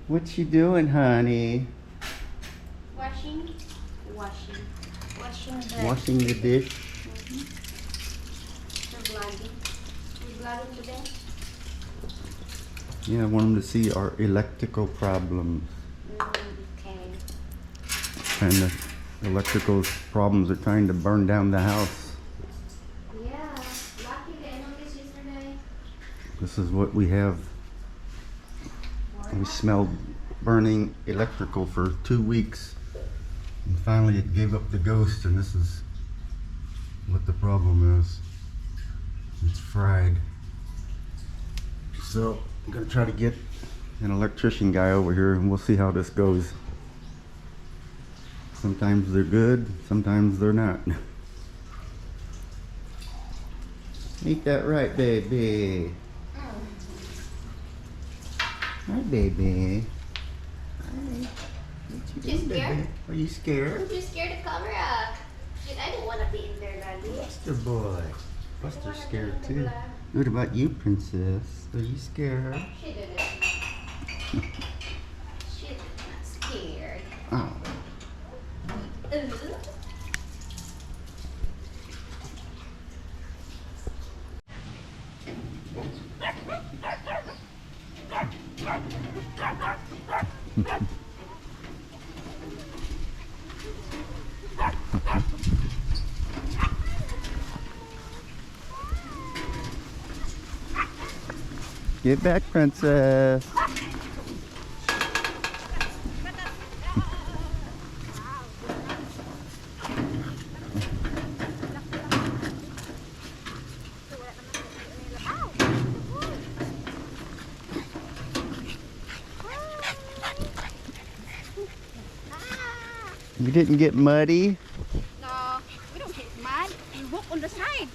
What you doing, honey? Washing the... Washing the dish. We're vlogging. We're vlogging today. Yeah, I want them to see our electrical problems. Okay. And the electrical problems are trying to burn down the house. Yeah. Lucky they noticed yesterday. This is what we have. We smelled burning electrical for 2 weeks. And finally it gave up the ghost, and this is what the problem is. It's fried. So I'm gonna try to get an electrician guy over here and we'll see how this goes. Sometimes they're good, sometimes they're not. Ain't that right, baby? Hi, baby. Hi. What you You doing, scared? baby? Are you scared? I'm just scared to cover up. Shit, I don't want to be in there, Daddy. Buster boy. Buster's scared too. What about you, princess? Are you scared? She didn't. She's not scared. Oh. Get back, princess. You didn't get muddy? No, we don't get mud. We walk on the side.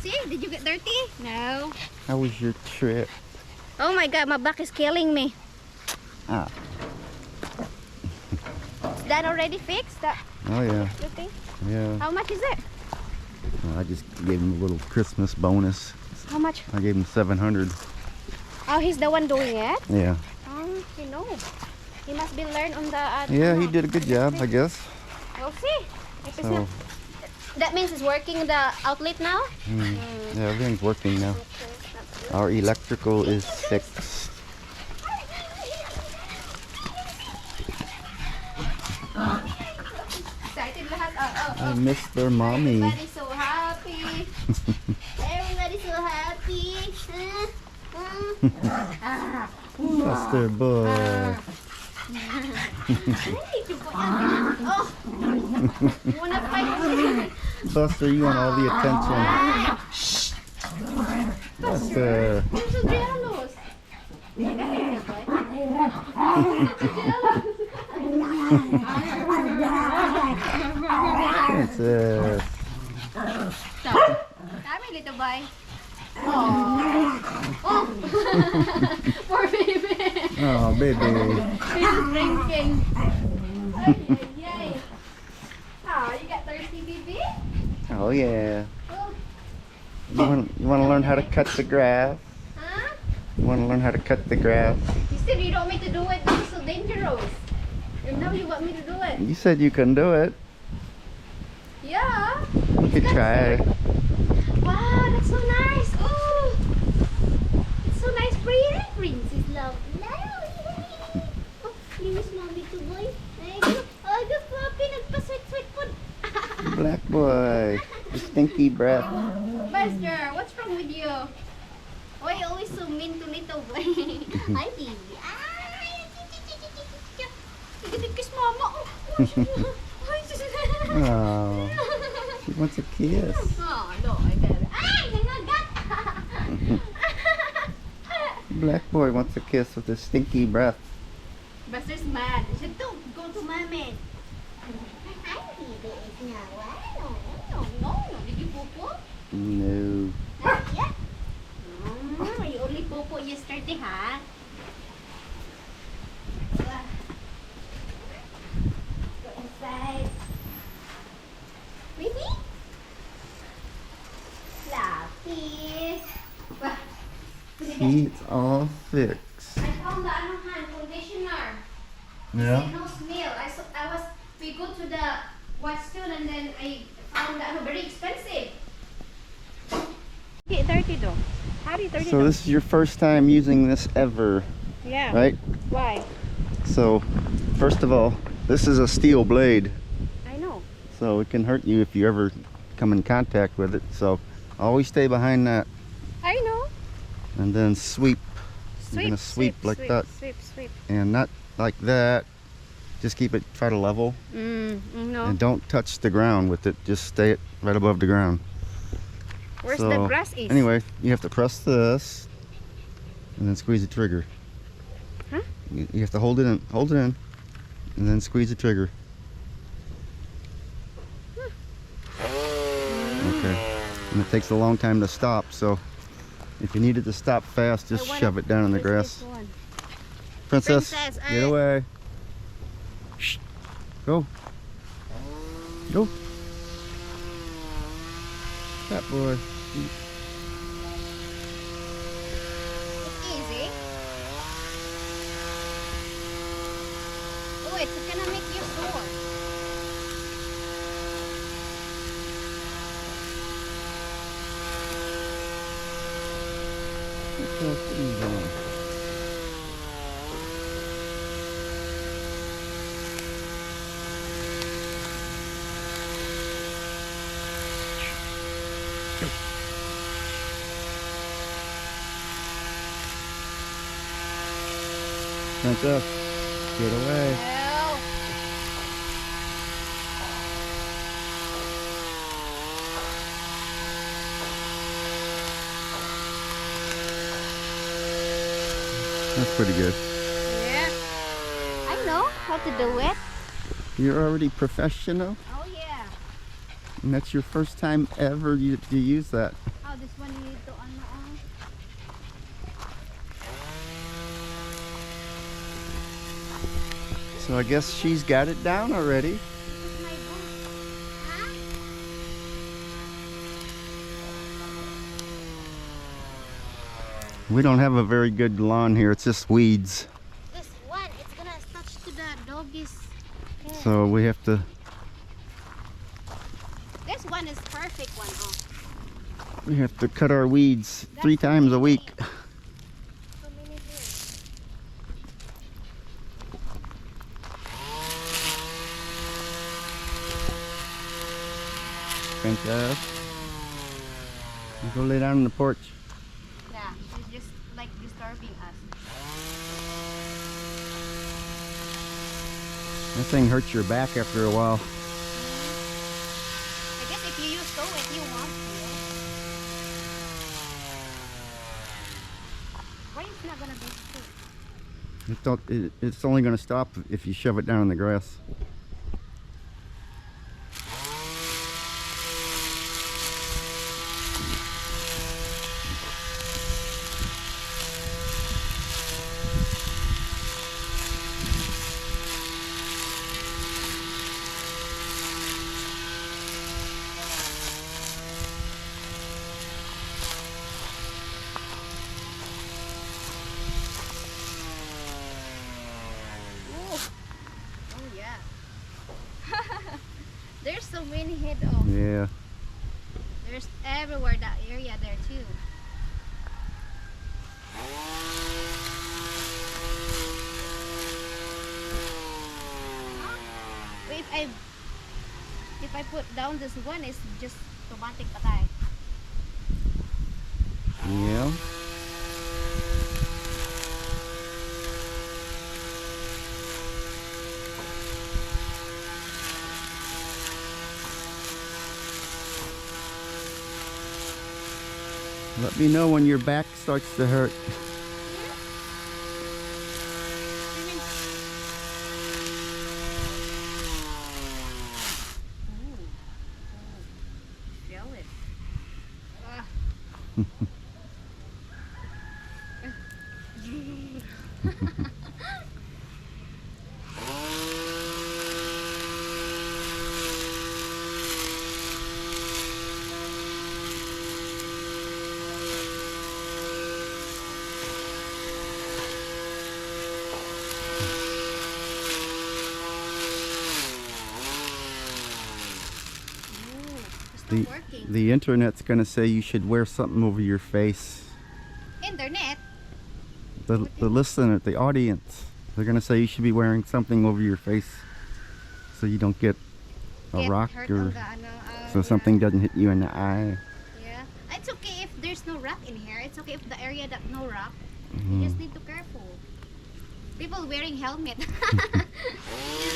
See, did you get dirty? No. How was your trip? Oh my God, my back is killing me. Ah. Is that already fixed? That Oh yeah. you think? Yeah. How much is it? I just gave him a little Christmas bonus. How much? I gave him 700. Oh, he's the one doing it? Yeah. You know. He must be learned on the... Yeah, he did a good job, I guess. We'll see. If it's So, not... That means it's working the outlet now? yeah, everything's working now. Our electrical is fixed. Excited lahat. I miss their mommy. Everybody's so happy. Everybody's so happy. Buster boy. Oh! You wanna fight? Buster, you want all the attention. Buster. You're so jealous. Princess. Come here, little boy. Oh! Poor baby. Oh, baby. He's drinking. Yay. Oh, you got thirsty, baby? Oh, yeah. Oh. You want to learn how to cut the grass? Huh? You want to learn how to cut the grass? You said you don't want me to do it. This is so dangerous. And now you want me to do it. You said you can do it. Yeah. You could try. Wow, that's so nice. Oh, it's so nice for you. Princess love. Oh, please, mommy, to boy. Oh, the puppy nagpa-sweet-sweet food. Black boy. The stinky breath. Buster, what's wrong with you? Why you always so mean to little boy? Hi, baby. You can kiss mama. Oh, she wants a kiss. Oh, no, I got it. Ay, nangagat! Black boy wants a kiss with his stinky breath. Buster's mad. He said, don't go to mommy. Hi, baby. No. Did you popo? No. Not yet. You only popo yesterday, huh? Go inside. Baby? Fluffy. See, it's all fixed. I found the ano hand. Yeah. No smell. We go to the Western and then I found that very expensive. Okay, 30 though. How do you 30 So this is your first time using this ever, Yeah. right? Why? So, first of all, this is a steel blade, I know. so it can hurt you if you ever come in contact with it. So, always stay behind that, I know. and then sweep. Sweep, You're gonna sweep like sweep, that, sweep. and not like that. Just keep it, try to level, No. and don't touch the ground with it. Just stay it right above the ground. Where's So, the grass is? anyway, you have to press this, and then squeeze the trigger. Huh? You have to hold it in, and then squeeze the trigger. Okay. And it takes a long time to stop, so if you need it to stop fast, just shove it down in the grass. Princess, get away. Shh. Go. Go. That boy. It's easy. Oh, it's gonna make you sore. Just easy. Princess, get away. Well, That's pretty good. yeah. I know how to do it. You're already professional, Oh yeah. and that's your first time ever you use that. Oh, this one you need to on. So I guess she's got it down already. This is my boot. Huh? We don't have a very good lawn here. It's just weeds. This one, it's gonna touch to the doggy's hair. So we have to, This one is perfect one. Oh, we have to cut our weeds 3 times a week. so many here. Princess, you go lay down on the porch. Yeah, she's just like disturbing us. That thing hurts your back after a while. I guess if you use so if you want to. Why it's not gonna be straight? It's only going to stop if you shove it down in the grass. Oh yeah. There's so many head of. Yeah. There's everywhere that area there too. If I put down this one, it's just automatic patay. Yeah. Let me know when your back starts to hurt. Feel it. not working. The internet's gonna say you should wear something over your face. Internet? The listener, the audience, they're gonna say you should be wearing something over your face so you don't get a Get rock hurt or on the, so something doesn't hit you in the eye. Yeah. It's okay if there's no rock in here. It's okay if the area that no rock. You Mm. just need to careful. People wearing helmet. Use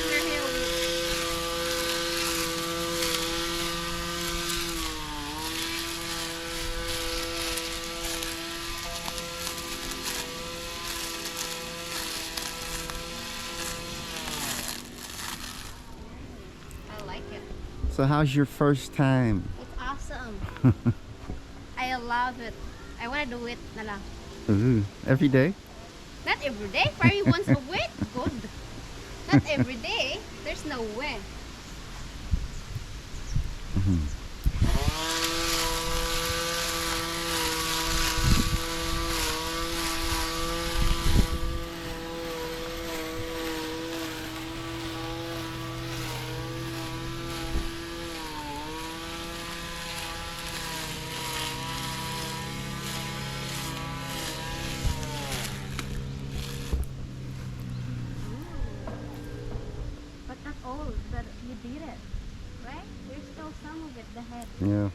their helmet. I like it. So how's your first time? It's awesome. I love it. I want to do it na lang. Ooh, every day? Not every day. Probably once a week. Good. Not every day. There's no way. But not all that you did it. Right? There's still some of it, the head. Yeah.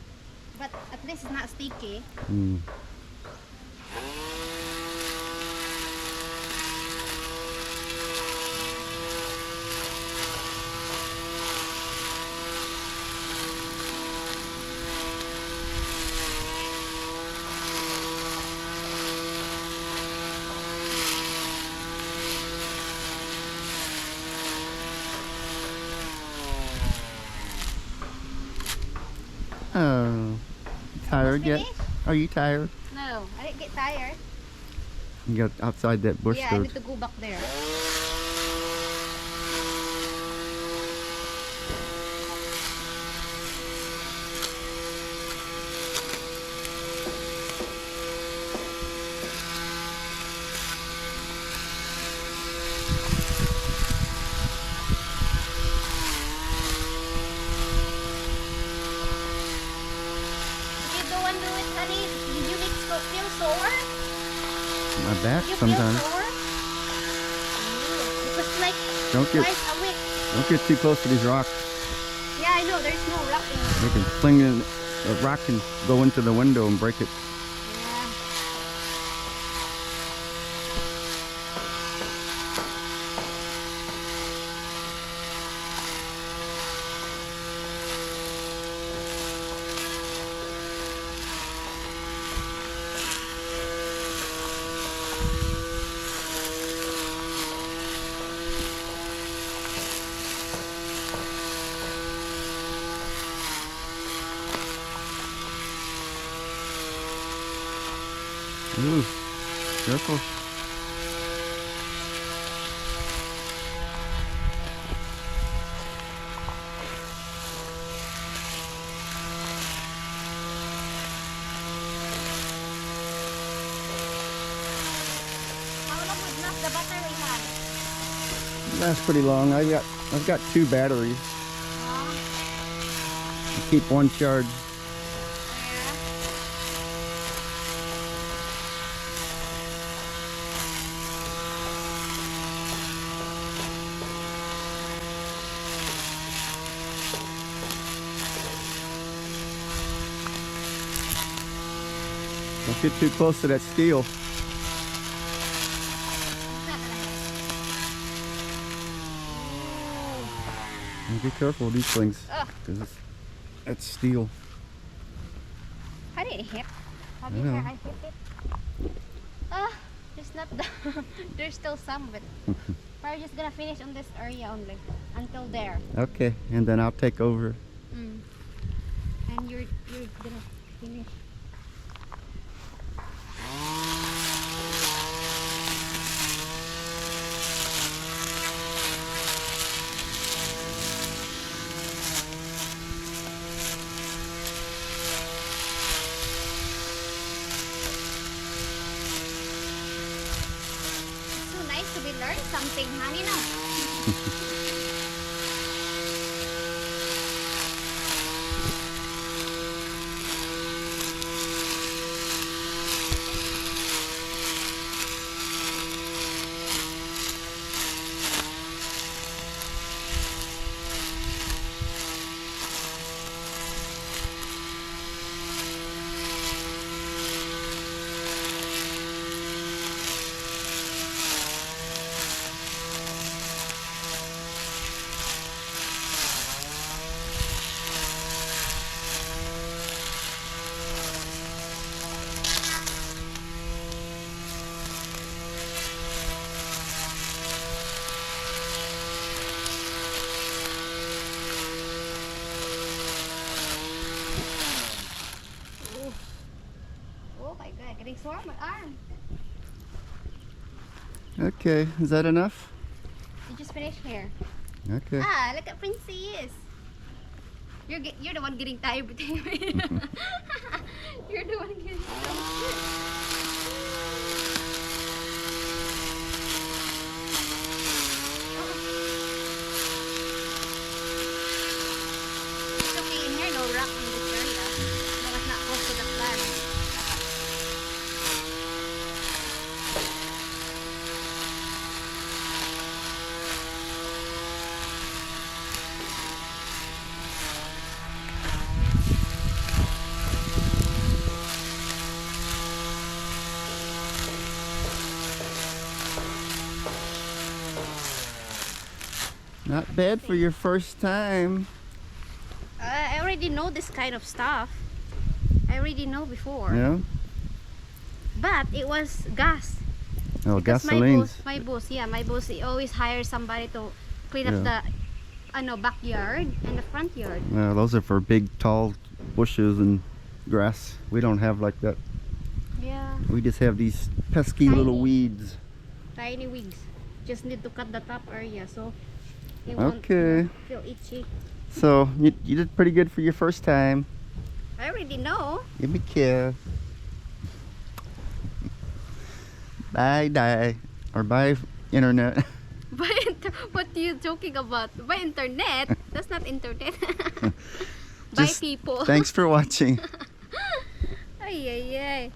But at least it's not sticky. Mm. Oh, tired yet? Finished? Are you tired? No, I didn't get tired. You got outside that bush Yeah, I though. need to go back there. You don't want to do it, honey? Did you feel sore? My back You feel sometimes. sore? It was like Don't get twice a week. don't get too close to these rocks. Yeah, I know. There's no rock in They it. can fling in a rock and go into the window and break it. Yeah. Ooh, careful. How long would last the battery have? That's pretty long. I've got 2 batteries. Keep one charged. Yeah. Don't get too close to that steel. It's not gonna hit. And be careful with these things, Ugh. because it's steel. How did it hit? How I did know. I hit it? There's not the there's still some of it. We're just gonna finish on this area only until there. Okay, and then I'll take over. And you're gonna finish. It's so nice to be learning something, honey. No. sore my arm. Okay, is that enough? You just finished here. Okay. Ah, look at Princess. You're the one getting tired. You're the one getting tired. It's okay in here, no rock in this area. No, it's not close to the plant. Not bad for your first time. I already know this kind of stuff. I already know before. Yeah? But it was gas. Oh, Because gasolines. my boss, he always hires somebody to clean up the backyard and the front yard. Well, those are for big, tall bushes and grass. We don't have like that. Yeah, We just have these pesky little Tiny. weeds. tiny wigs. Just need to cut the top area so it won't Okay. feel itchy. So, you did pretty good for your first time. I already know. Give me a kiss. Bye, or bye, internet. What are you joking about? By internet? That's not internet. By Just people. Thanks for watching. Ay, ay, ay.